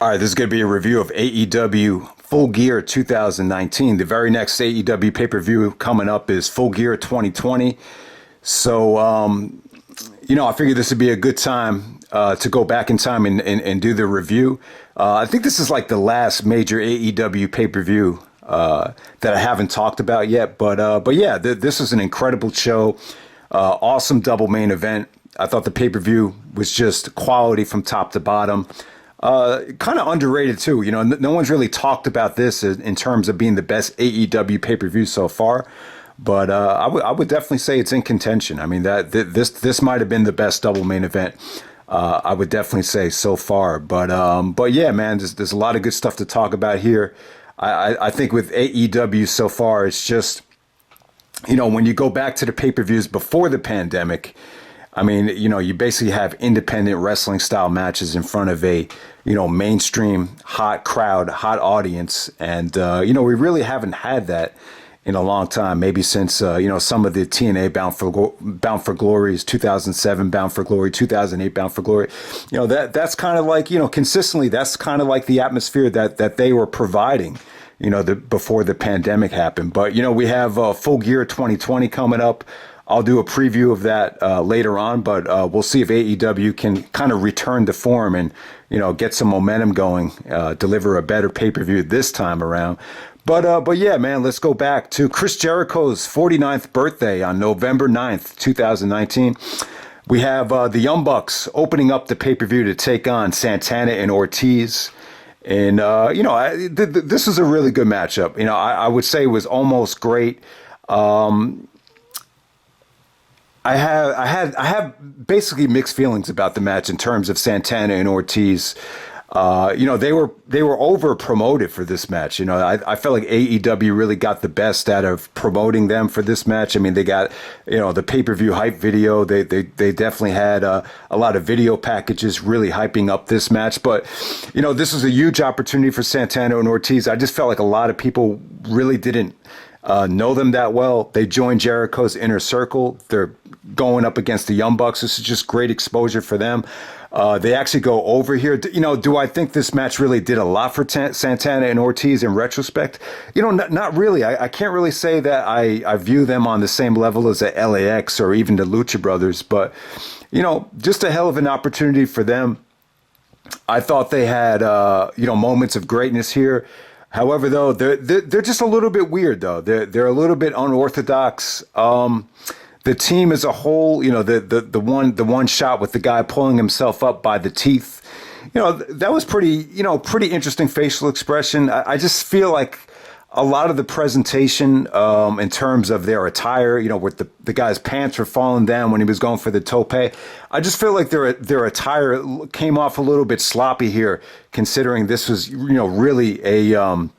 All right, this is going to be a review of AEW Full Gear 2019. The very next AEW pay-per-view coming up is Full Gear 2020. So, I figured this would be a good time to go back in time and do the review. I think this is like the last major AEW pay-per-view that I haven't talked about yet. But yeah, this is an incredible show. Awesome double main event. I thought the pay-per-view was just quality from top to bottom. Kind of underrated too. No one's really talked about this in terms of being the best AEW pay-per-view so far. But I would definitely say it's in contention. I mean, this might have been the best double main event. I would definitely say so far. But yeah, man, there's a lot of good stuff to talk about here. I think with AEW so far, it's just, when you go back to the pay-per-views before the pandemic, I mean, you basically have independent wrestling style matches in front of a, mainstream hot crowd, hot audience. And, we really haven't had that in a long time, maybe since, some of the TNA Bound for Glory's 2007 Bound for Glory, 2008 Bound for Glory. That's kind of like, consistently, that's kind of like the atmosphere that they were providing, before the pandemic happened. But, we have Full Gear 2020 coming up. I'll do a preview of that later on, but we'll see if AEW can kind of return to form and, get some momentum going, deliver a better pay-per-view this time around. But yeah, man, let's go back to Chris Jericho's 49th birthday on November 9th, 2019. We have the Young Bucks opening up the pay-per-view to take on Santana and Ortiz. And, this is a really good matchup. I would say it was almost great. I have basically mixed feelings about the match in terms of Santana and Ortiz. They were over promoted for this match. I felt like AEW really got the best out of promoting them for this match. I mean, they got, the pay-per-view hype video. They definitely had a lot of video packages really hyping up this match. But, this was a huge opportunity for Santana and Ortiz. I just felt like a lot of people really didn't know them that well. They joined Jericho's inner circle. They're going up against the Young Bucks. This is just great exposure for them. They actually go over here. Do I think this match really did a lot for Santana and Ortiz in retrospect? Not really. I can't really say that I view them on the same level as the LAX or even the Lucha Brothers, but, just a hell of an opportunity for them. I thought they had, moments of greatness here. However, though, they're just a little bit weird, though. They're a little bit unorthodox. The team as a whole, the one shot with the guy pulling himself up by the teeth, that was pretty interesting facial expression. I just feel like a lot of the presentation in terms of their attire, with the guy's pants were falling down when he was going for the tope. I just feel like their attire came off a little bit sloppy here, considering this was, really a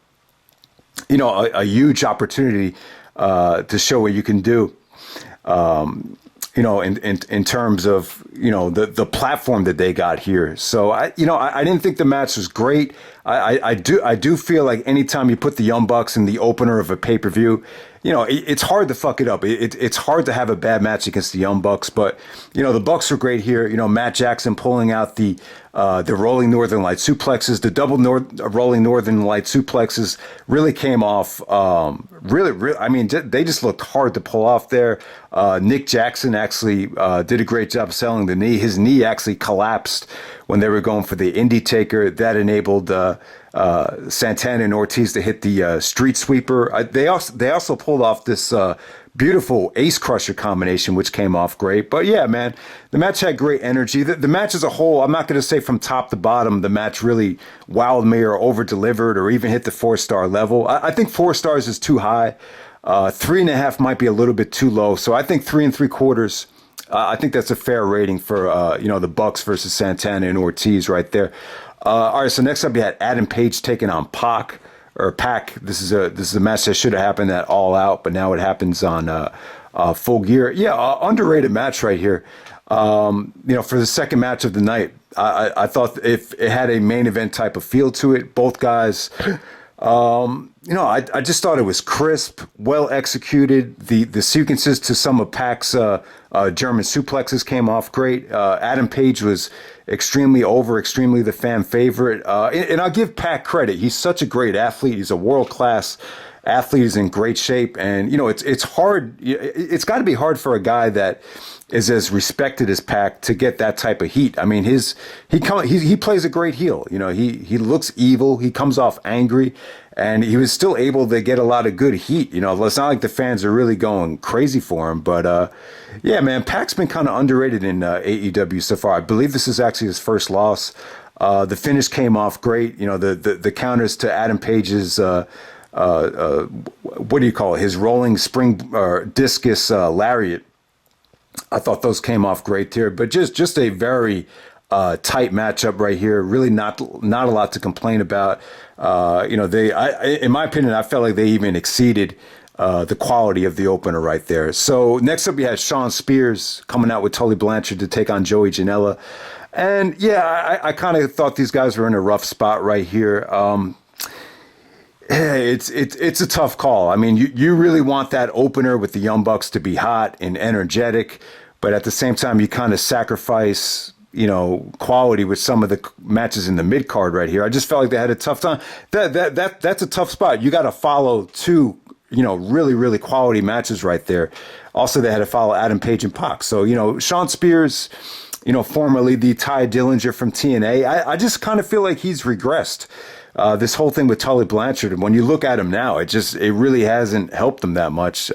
huge opportunity to show what you can do. In terms of, the platform that they got here. So I didn't think the match was great. I do feel like anytime you put the Young Bucks in the opener of a pay-per-view, it's hard to fuck it up. It's hard to have a bad match against the Young Bucks, but, the Bucks are great here. Matt Jackson pulling out the rolling Northern Light suplexes, the double rolling Northern Light suplexes really came off. Really, I mean, they just looked hard to pull off there. Nick Jackson actually did a great job selling the knee. His knee actually collapsed when they were going for the Indie Taker. That enabled Santana and Ortiz to hit the Street Sweeper. They also pulled off this beautiful Ace Crusher combination, which came off great. But yeah, man, the match had great energy. The match as a whole, I'm not going to say from top to bottom, the match really wowed me or over-delivered or even hit the 4-star level. I think 4 stars is too high. 3.5 might be a little bit too low. So I think 3 3/4. I think that's a fair rating for the Bucks versus Santana and Ortiz right there. All right, so next up you had Adam Page taking on Pac. This is a match that should have happened at All Out, but now it happens on Full Gear. Yeah, underrated match right here. For the second match of the night, I thought if it had a main event type of feel to it, both guys, I just thought it was crisp, well executed. The sequences to some of Pac's German suplexes came off great. Adam Page was extremely over, extremely the fan favorite. And I'll give Pac credit. He's such a great athlete. He's a world class athlete. He's in great shape. And, it's hard. It's got to be hard for a guy that is as respected as Pac to get that type of heat. I mean, he plays a great heel. He looks evil. He comes off angry. And he was still able to get a lot of good heat. It's not like the fans are really going crazy for him. But, yeah, man, Pac's been kind of underrated in AEW so far. I believe this is actually his first loss. The finish came off great. The counters to Adam Page's, what do you call it? His rolling spring or discus lariat. I thought those came off great here. But just a very tight matchup right here. Really not a lot to complain about. In my opinion, I felt like they even exceeded the quality of the opener right there. So next up, we had Shawn Spears coming out with Tully Blanchard to take on Joey Janela. And yeah, I kind of thought these guys were in a rough spot right here. It's a tough call. I mean, you really want that opener with the Young Bucks to be hot and energetic, but at the same time, you kind of sacrifice quality with some of the matches in the mid card right here. I just felt like they had a tough time. That's a tough spot. You got to follow two, really, really quality matches right there. Also, they had to follow Adam Page and Pac. So, Shawn Spears, formerly the Ty Dillinger from TNA, I just kind of feel like he's regressed. This whole thing with Tully Blanchard, and when you look at him now, it really hasn't helped him that much.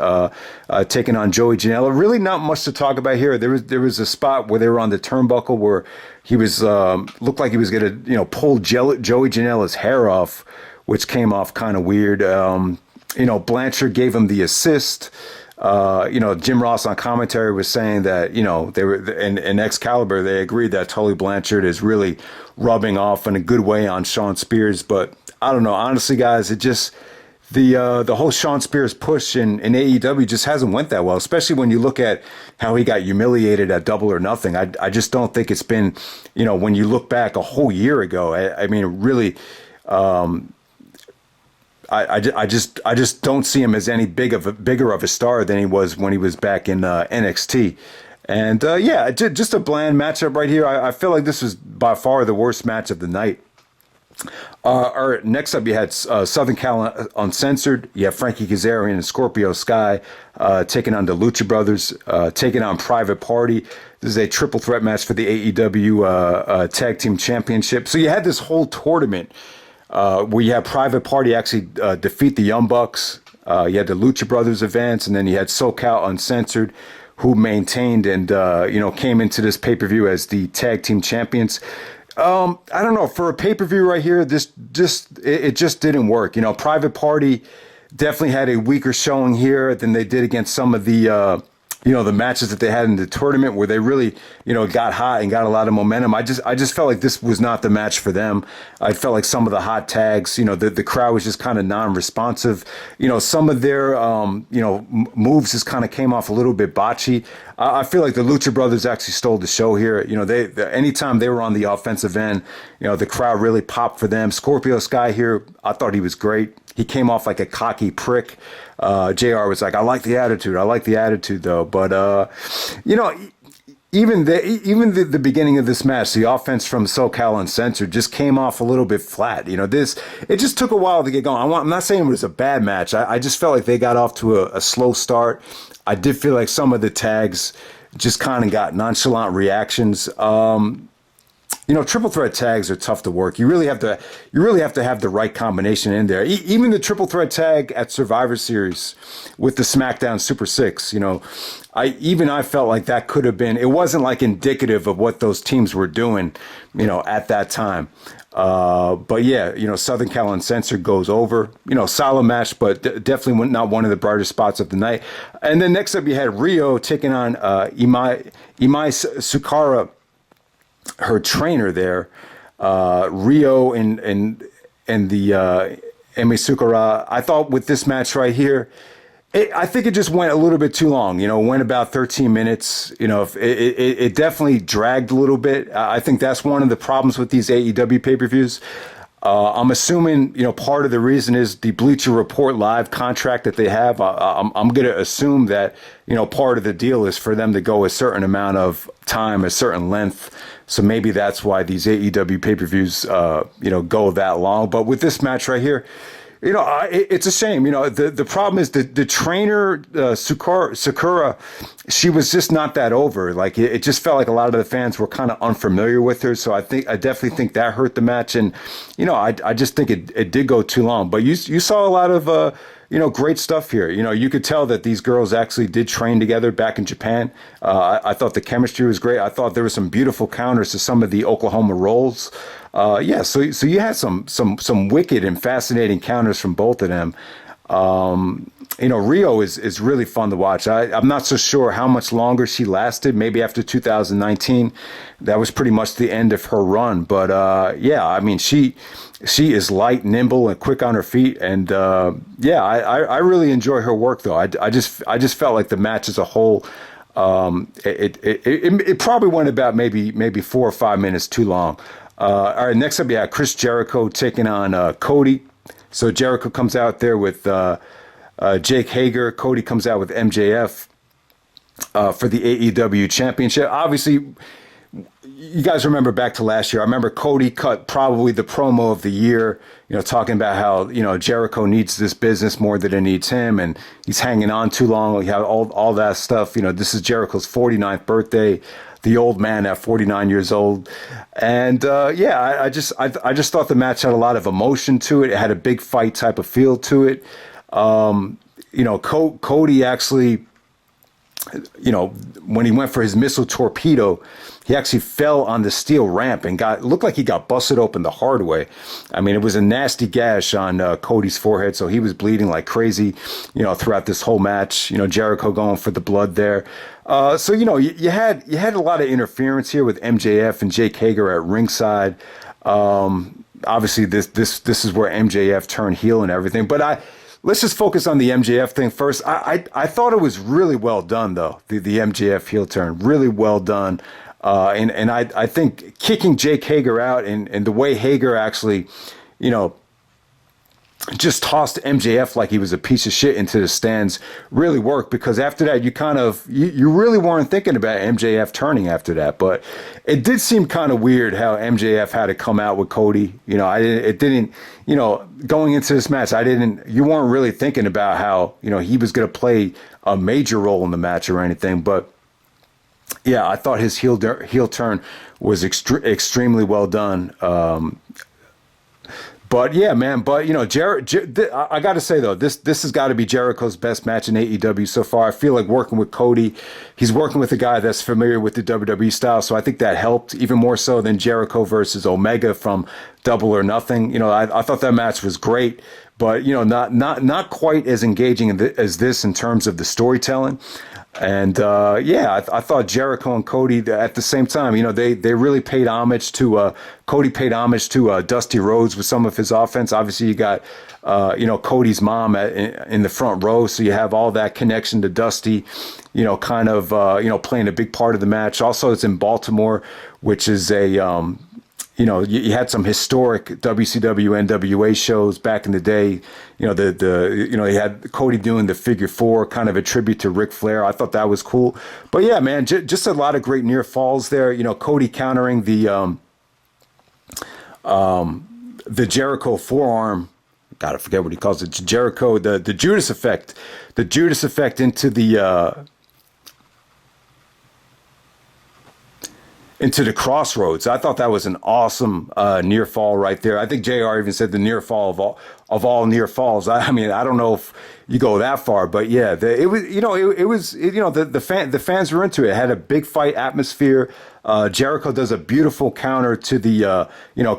Taking on Joey Janela, really not much to talk about here. There was a spot where they were on the turnbuckle where he was looked like he was going to pull Joey Janela's hair off, which came off kind of weird. Blanchard gave him the assist. Jim Ross on commentary was saying that, they were in Excalibur, they agreed that Tully Blanchard is really rubbing off in a good way on Shawn Spears. But I don't know. Honestly, guys, it just, the whole Shawn Spears push in AEW just hasn't went that well, especially when you look at how he got humiliated at Double or Nothing. I just don't think it's been, when you look back a whole year ago, I mean, really, I just don't see him as any bigger of a star than he was when he was back in NXT. And just a bland matchup right here. I feel like this was by far the worst match of the night. Next up, you had Southern Cal Uncensored. You have Frankie Kazarian and Scorpio Sky taking on the Lucha Brothers, taking on Private Party. This is a triple threat match for the AEW Tag Team Championship. So you had this whole tournament where you had Private Party actually defeat the Young Bucks. You had the Lucha Brothers advance, and then you had SoCal Uncensored, who maintained and came into this pay-per-view as the tag team champions. I don't know, for a pay-per-view right here, it just didn't work. Private Party definitely had a weaker showing here than they did against some of the the matches that they had in the tournament where they really, got hot and got a lot of momentum. I just felt like this was not the match for them. I felt like some of the hot tags, the crowd was just kind of non-responsive. Some of their, moves just kind of came off a little bit botchy. I feel like the Lucha Brothers actually stole the show here. Anytime they were on the offensive end, the crowd really popped for them. Scorpio Sky here, I thought he was great. He came off like a cocky prick. JR was like, I like the attitude though. But, even the beginning of this match, the offense from SoCal Uncensored just came off a little bit flat. It just took a while to get going. I'm not saying it was a bad match. I just felt like they got off to a slow start. I did feel like some of the tags just kind of got nonchalant reactions. Triple threat tags are tough to work. You really have to have the right combination in there. Even the triple threat tag at Survivor Series with the SmackDown Super Six, I felt like that could have been. It wasn't like indicative of what those teams were doing, at that time. But yeah, Southern Cal Uncensored goes over. Solid match, but definitely not one of the brightest spots of the night. And then next up, you had Riho taking on Emi Sakura, her trainer there. Riho and the Emi Sakura. I thought with this match right here, I think it just went a little bit too long. Went about 13 minutes. It definitely dragged a little bit. I think that's one of the problems with these AEW pay-per-views. I'm assuming, part of the reason is the Bleacher Report Live contract that they have. I'm going to assume that, part of the deal is for them to go a certain amount of time, a certain length. So maybe that's why these AEW pay-per-views, go that long. But with this match right here, it's a shame. The problem is the trainer, Sakura, she was just not that over. Like it just felt like a lot of the fans were kind of unfamiliar with her. So I definitely think that hurt the match. And, I just think it did go too long. But you saw a lot of, great stuff here. You could tell that these girls actually did train together back in Japan. I thought the chemistry was great. I thought there were some beautiful counters to some of the Oklahoma rolls. So you had some wicked and fascinating counters from both of them. Riho is really fun to watch. I'm not so sure how much longer she lasted. Maybe after 2019, that was pretty much the end of her run. But she is light, nimble, and quick on her feet. And I really enjoy her work though. I just felt like the match as a whole. It probably went about maybe 4 or 5 minutes too long. All right, next up, Chris Jericho taking on Cody. So Jericho comes out there with Jake Hager. Cody comes out with MJF for the AEW Championship. Obviously, you guys remember back to last year. I remember Cody cut probably the promo of the year, talking about how, Jericho needs this business more than it needs him, and he's hanging on too long. We have all that stuff. This is Jericho's 49th birthday. The old man at 49 years old. And I just thought the match had a lot of emotion to it. It had a big fight type of feel to it. Cody actually, when he went for his missile torpedo, he actually fell on the steel ramp and looked like he got busted open the hard way. I mean, it was a nasty gash on Cody's forehead, so he was bleeding like crazy, throughout this whole match. Jericho going for the blood there. You had a lot of interference here with MJF and Jake Hager at ringside. Obviously, this is where MJF turned heel and everything. But let's just focus on the MJF thing first. I thought it was really well done, though, the MJF heel turn. Really well done. And I think kicking Jake Hager out and the way Hager actually, just tossed MJF like he was a piece of shit into the stands really worked, because after that you really weren't thinking about MJF turning after that. But it did seem kind of weird how MJF had to come out with Cody. Going into this match, you weren't really thinking about how, he was going to play a major role in the match or anything. But yeah, I thought his heel turn was extremely well done. But yeah, man. But I got to say though, this has got to be Jericho's best match in AEW so far. I feel like working with Cody, he's working with a guy that's familiar with the WWE style, so I think that helped even more so than Jericho versus Omega from Double or Nothing. I thought that match was great, but not quite as engaging as this in terms of the storytelling. And I thought Jericho and Cody at the same time, they really paid homage to Cody paid homage to Dusty Rhodes with some of his offense. Obviously, you got Cody's mom in the front row, so you have all that connection to Dusty, playing a big part of the match. Also, it's in Baltimore, which is a you had some historic WCW NWA shows back in the day. You had Cody doing the figure four, kind of a tribute to Ric Flair. I thought that was cool. But yeah, man, just a lot of great near falls there. Cody countering the Jericho forearm. God, I forget what he calls it. Jericho, the Judas effect. The Judas effect into the crossroads. I thought that was an awesome near fall right there. I think JR even said the near fall of all near falls. I mean, I don't know if you go that far, but yeah, the fans were into it. It had a big fight atmosphere. Jericho does a beautiful counter to the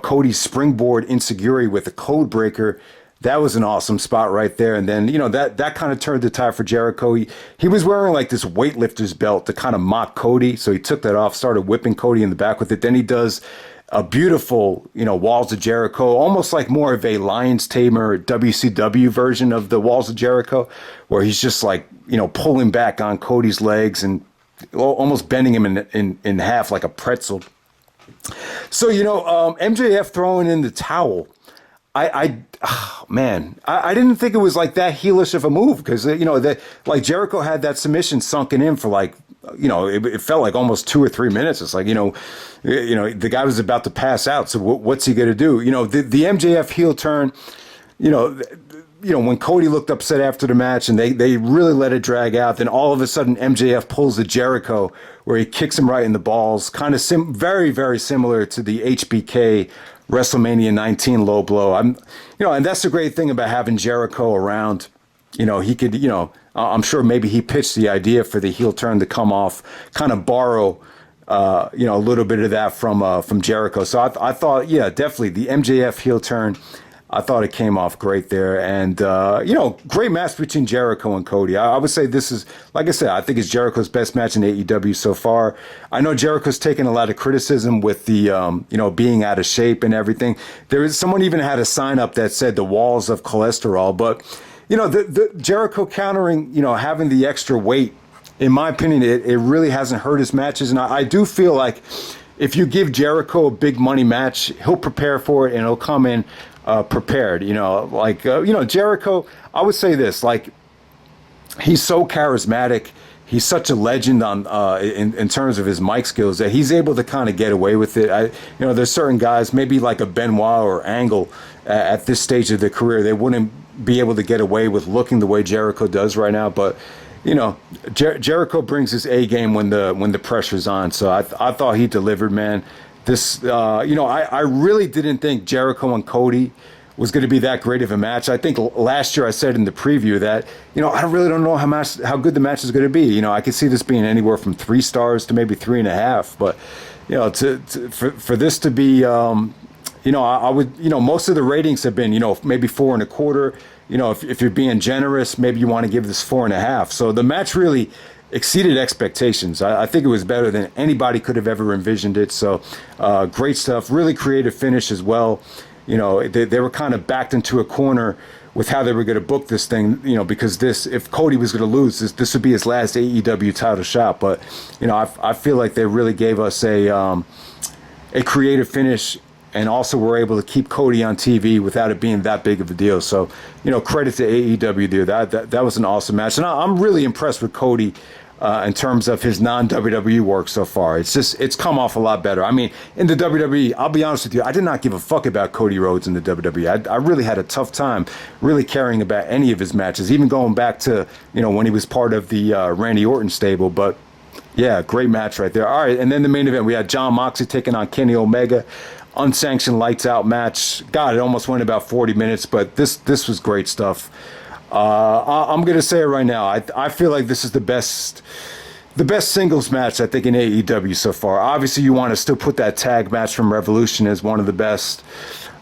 Cody's springboard insecurity with the code breaker. That was an awesome spot right there. And then, that kind of turned the tide for Jericho. He was wearing like this weightlifter's belt to kind of mock Cody. So he took that off, started whipping Cody in the back with it. Then he does a beautiful, Walls of Jericho, almost like more of a Lions Tamer WCW version of the Walls of Jericho, where he's just like, pulling back on Cody's legs and almost bending him in half like a pretzel. So, MJF throwing in the towel. I didn't think it was like that heelish of a move because, that like Jericho had that submission sunken in for like, it felt like almost 2 or 3 minutes. It's like, the guy was about to pass out. So what's he going to do? The MJF heel turn, you know, when Cody looked upset after the match and they really let it drag out, then all of a sudden MJF pulls the Jericho where he kicks him right in the balls, kind of very, very similar to the HBK WrestleMania 19 low blow. And that's the great thing about having Jericho around. He could, I'm sure maybe he pitched the idea for the heel turn to come off, kind of borrow, a little bit of that from Jericho. So I thought, yeah, definitely the MJF heel turn. I thought it came off great there. And, great match between Jericho and Cody. I would say this is, like I said, I think it's Jericho's best match in AEW so far. I know Jericho's taken a lot of criticism with the, being out of shape and everything. Someone even had a sign up that said the walls of cholesterol. But, the Jericho countering, having the extra weight, in my opinion, it really hasn't hurt his matches. And I do feel like if you give Jericho a big money match, he'll prepare for it and he'll come in prepared. Jericho, I would say this, like, he's so charismatic. He's such a legend on in terms of his mic skills that he's able to kind of get away with it. There's certain guys, maybe like a Benoit or Angle at this stage of their career, they wouldn't be able to get away with looking the way Jericho does right now. But Jericho brings his A game when the pressure's on. So I thought he delivered, man. This, I really didn't think Jericho and Cody was going to be that great of a match. I think last year I said in the preview that, I really don't know how good the match is going to be. I could see this being anywhere from 3 stars to maybe 3.5. But, for this to be, I would, most of the ratings have been, maybe 4.25. If you're being generous, maybe you want to give this 4.5. So the match really exceeded expectations. I think it was better than anybody could have ever envisioned it. So great stuff, really creative finish as well. They were kind of backed into a corner with how they were going to book this thing, because if Cody was going to lose, this would be his last AEW title shot. But, I feel like they really gave us a creative finish and also were able to keep Cody on TV without it being that big of a deal. So, credit to AEW there. That was an awesome match. And I'm really impressed with Cody in terms of his non-WWE work so far. It's come off a lot better. I mean, in the WWE, I'll be honest with you, I did not give a fuck about Cody Rhodes in the WWE. I really had a tough time really caring about any of his matches, even going back to, when he was part of the Randy Orton stable. But yeah, great match right there. All right, and then the main event, we had Jon Moxley taking on Kenny Omega. Unsanctioned lights out match. God, it almost went about 40 minutes, but this was great stuff. I'm gonna say it right now. I feel like this is the best singles match I think in AEW so far. Obviously, you want to still put that tag match from Revolution as one of the best.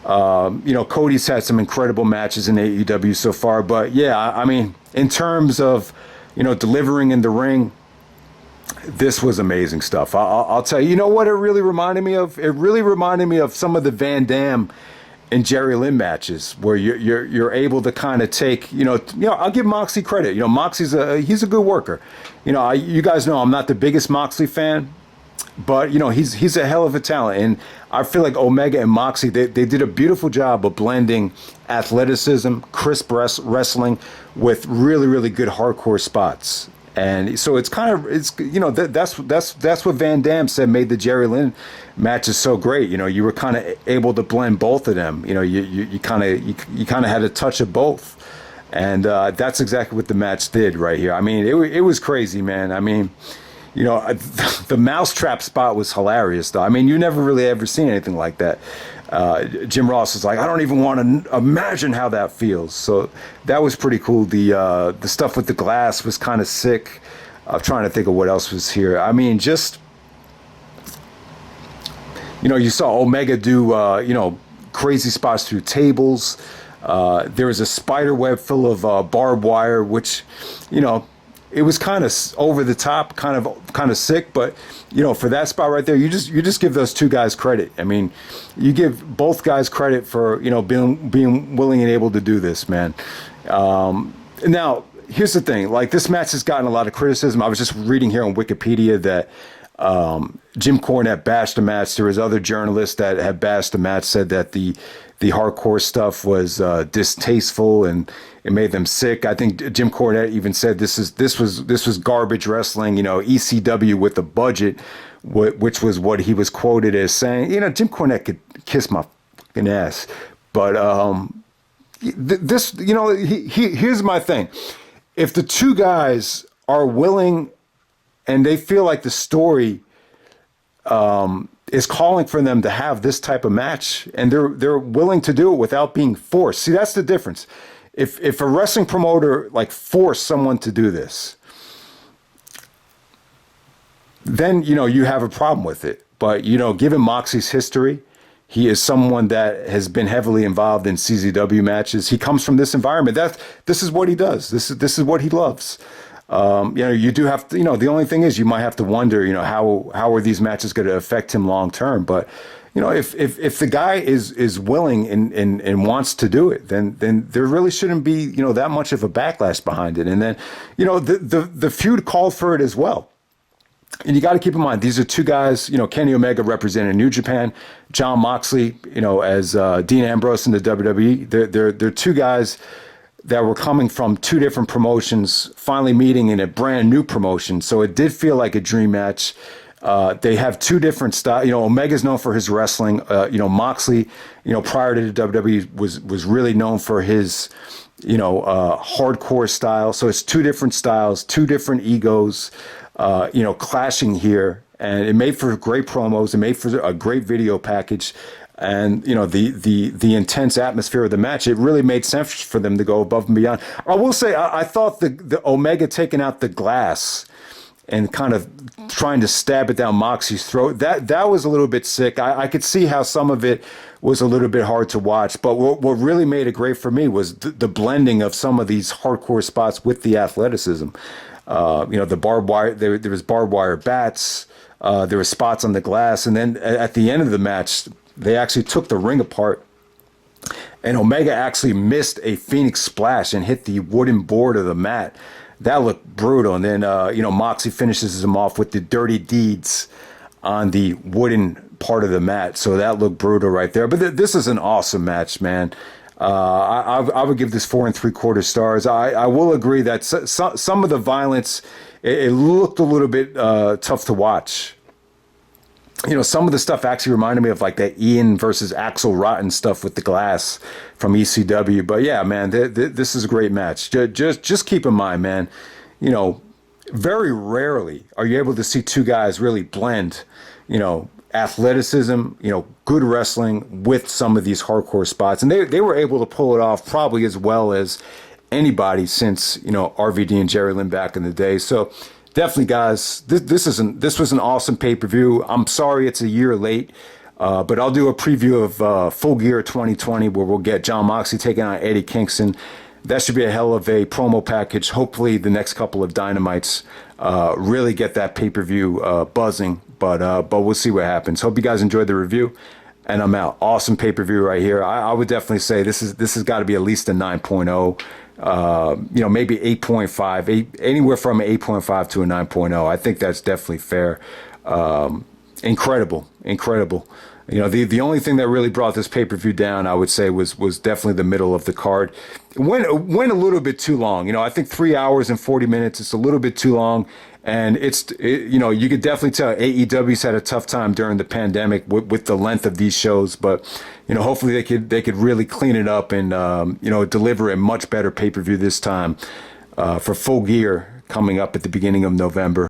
Cody's had some incredible matches in AEW so far, but yeah, I mean, in terms of delivering in the ring, this was amazing stuff. I'll tell you. You know what it really reminded me of? It really reminded me of some of the Van Dam and Jerry Lynn matches where you're able to kind of take, I'll give Moxley credit. Moxley's he's a good worker. You guys know I'm not the biggest Moxley fan, but he's a hell of a talent, and I feel like Omega and Moxley they did a beautiful job of blending athleticism, crisp wrestling with really, really good hardcore spots. And so that's what Van Dam said made the Jerry Lynn matches so great. You were kind of able to blend both of them. You kind of had a touch of both, and that's exactly what the match did right here. I mean, it was crazy, man. I mean, the mousetrap spot was hilarious, though. I mean, you never really ever seen anything like that. Jim Ross is like, I don't even want to imagine how that feels. So that was pretty cool. The stuff with the glass was kind of sick. I'm trying to think of what else was here. I mean, just, you saw Omega do, crazy spots through tables. There was a spider web full of barbed wire, which, it was kind of over the top, kind of sick, but for that spot right there, you just give those two guys credit. I mean, you give both guys credit for being willing and able to do this, man. Now, here's the thing: like, this match has gotten a lot of criticism. I was just reading here on Wikipedia that Jim Cornette bashed the match. There was other journalists that had bashed the match, said that the hardcore stuff was distasteful and it made them sick. I think Jim Cornette even said this was garbage wrestling. ECW with a budget, which was what he was quoted as saying. Jim Cornette could kiss my fucking ass, but here's my thing: if the two guys are willing and they feel like the story is calling for them to have this type of match, and they're willing to do it without being forced. See, that's the difference. If a wrestling promoter forced someone to do this, then you have a problem with it. But given Moxley's history, he is someone that has been heavily involved in CZW matches. He comes from this environment. This is what he does. This is what he loves. You do have to, the only thing is you might have to wonder, how are these matches going to affect him long term? But, if the guy is willing and wants to do it, then there really shouldn't be, that much of a backlash behind it. And then, the feud called for it as well. And you got to keep in mind, these are two guys, Kenny Omega representing New Japan, Jon Moxley, as Dean Ambrose in the WWE. They're two guys that were coming from two different promotions, finally meeting in a brand new promotion. So it did feel like a dream match. They have two different styles. Omega's known for his wrestling. Moxley, prior to the WWE was really known for his, hardcore style. So it's two different styles, two different egos, clashing here. And it made for great promos. It made for a great video package. And, the intense atmosphere of the match, it really made sense for them to go above and beyond. I will say, I thought the Omega taking out the glass and kind of trying to stab it down Moxie's throat, that was a little bit sick. I could see how some of it was a little bit hard to watch. But what really made it great for me was the blending of some of these hardcore spots with the athleticism. The barbed wire, there was barbed wire bats, there were spots on the glass. And then at the end of the match, they actually took the ring apart, and Omega actually missed a Phoenix splash and hit the wooden board of the mat. That looked brutal. And then, Moxley finishes him off with the dirty deeds on the wooden part of the mat. So that looked brutal right there. But this is an awesome match, man. I would give this 4 3/4 stars. I will agree that some of the violence, it looked a little bit tough to watch. Some of the stuff actually reminded me of that Ian versus Axel Rotten stuff with the glass from ECW. But yeah, man, this is a great match. Just keep in mind, man, very rarely are you able to see two guys really blend, athleticism, good wrestling with some of these hardcore spots. And they were able to pull it off probably as well as anybody since, RVD and Jerry Lynn back in the day. So definitely, guys, this was an awesome pay-per-view. I'm sorry it's a year late, but I'll do a preview of Full Gear 2020 where we'll get Jon Moxley taking on Eddie Kingston. That should be a hell of a promo package. Hopefully the next couple of Dynamites really get that pay-per-view buzzing, but we'll see what happens. Hope you guys enjoyed the review, and I'm out. Awesome pay-per-view right here. I would definitely say this has got to be at least a 9.0. Maybe 8.5, anywhere from an 8.5 to a 9.0. I think that's definitely fair. Incredible. The only thing that really brought this pay-per-view down, I would say, was definitely the middle of the card. It went a little bit too long. I think 3 hours and 40 minutes. It's a little bit too long. And you could definitely tell AEW's had a tough time during the pandemic with the length of these shows. But, hopefully they could really clean it up and, deliver a much better pay-per-view this time for Full Gear coming up at the beginning of November.